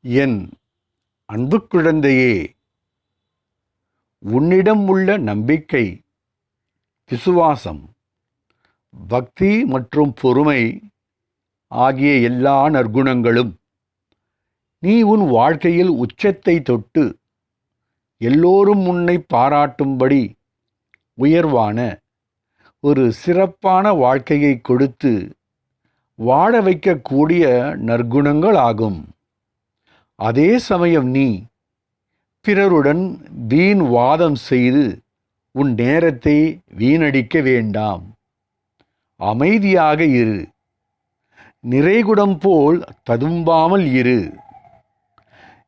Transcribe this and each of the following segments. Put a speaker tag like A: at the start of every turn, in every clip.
A: என் அன்பு குழந்தையே, உன்னிடம் உள்ள நம்பிக்கை, விசுவாசம், பக்தி மற்றும் பொறுமை ஆகிய எல்லா நற்குணங்களும் நீ உன் வாழ்க்கையில் உச்சத்தை தொட்டு எல்லோரும் உன்னை பாராட்டும்படி உயர்வான ஒரு சிறப்பான வாழ்க்கையை கொடுத்து வாழ வைக்கக்கூடிய நற்குணங்கள் ஆகும். அதே சமயம் நீ பிறருடன் வீண் வாதம் செய்து உன் நேரத்தை வீணடிக்க வேண்டாம். அமைதியாக இரு. நிறைகுடம் போல் ததும்பாமல் இரு.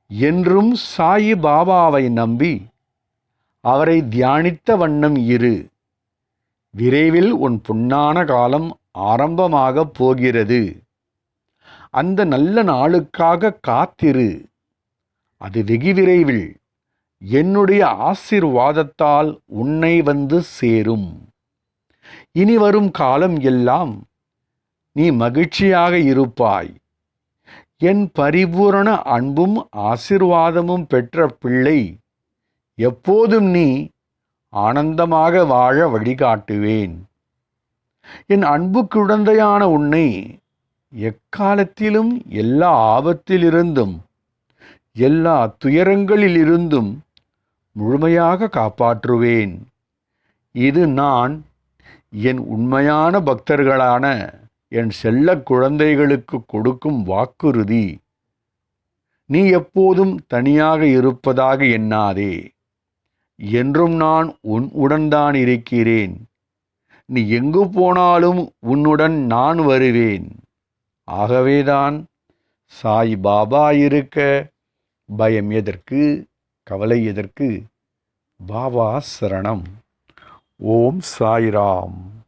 A: என்றும் சாயி பாபாவை நம்பி அவரை தியானித்த வண்ணம் இரு. விரைவில் உன் பொன்னான காலம் ஆரம்பமாகப் போகிறது. அந்த நல்ல நாளுக்காக காத்திரு. அது வெகு விரைவில் என்னுடைய ஆசீர்வாதத்தால் உன்னை வந்து சேரும். இனி வரும் காலம் எல்லாம் நீ மகிழ்ச்சியாக இருப்பாய். என் பரிபூரண அன்பும் ஆசீர்வாதமும் பெற்ற பிள்ளை, எப்போதும் நீ ஆனந்தமாக வாழ வழிகாட்டுவேன். என் அன்பு குழந்தையான உன்னை எக்காலத்திலும் எல்லா ஆபத்திலிருந்தும் எல்லா துயரங்களிலிருந்தும் முழுமையாக காப்பாற்றுவேன். இது நான் என் உண்மையான பக்தர்களான என் செல்ல குழந்தைகளுக்கு கொடுக்கும் வாக்குறுதி. நீ எப்போதும் தனியாக இருப்பதாக எண்ணாதே. என்றும் நான் உன்னுடன் இருக்கிறேன். நீ எங்கு போனாலும் உன்னுடன் நான் வருவேன். ஆகவேதான் சாய் பாபா இருக்க பயம் எதற்கு, கவலை எதற்கு? பாபா சரணம். ஓம் சாய்ராம்.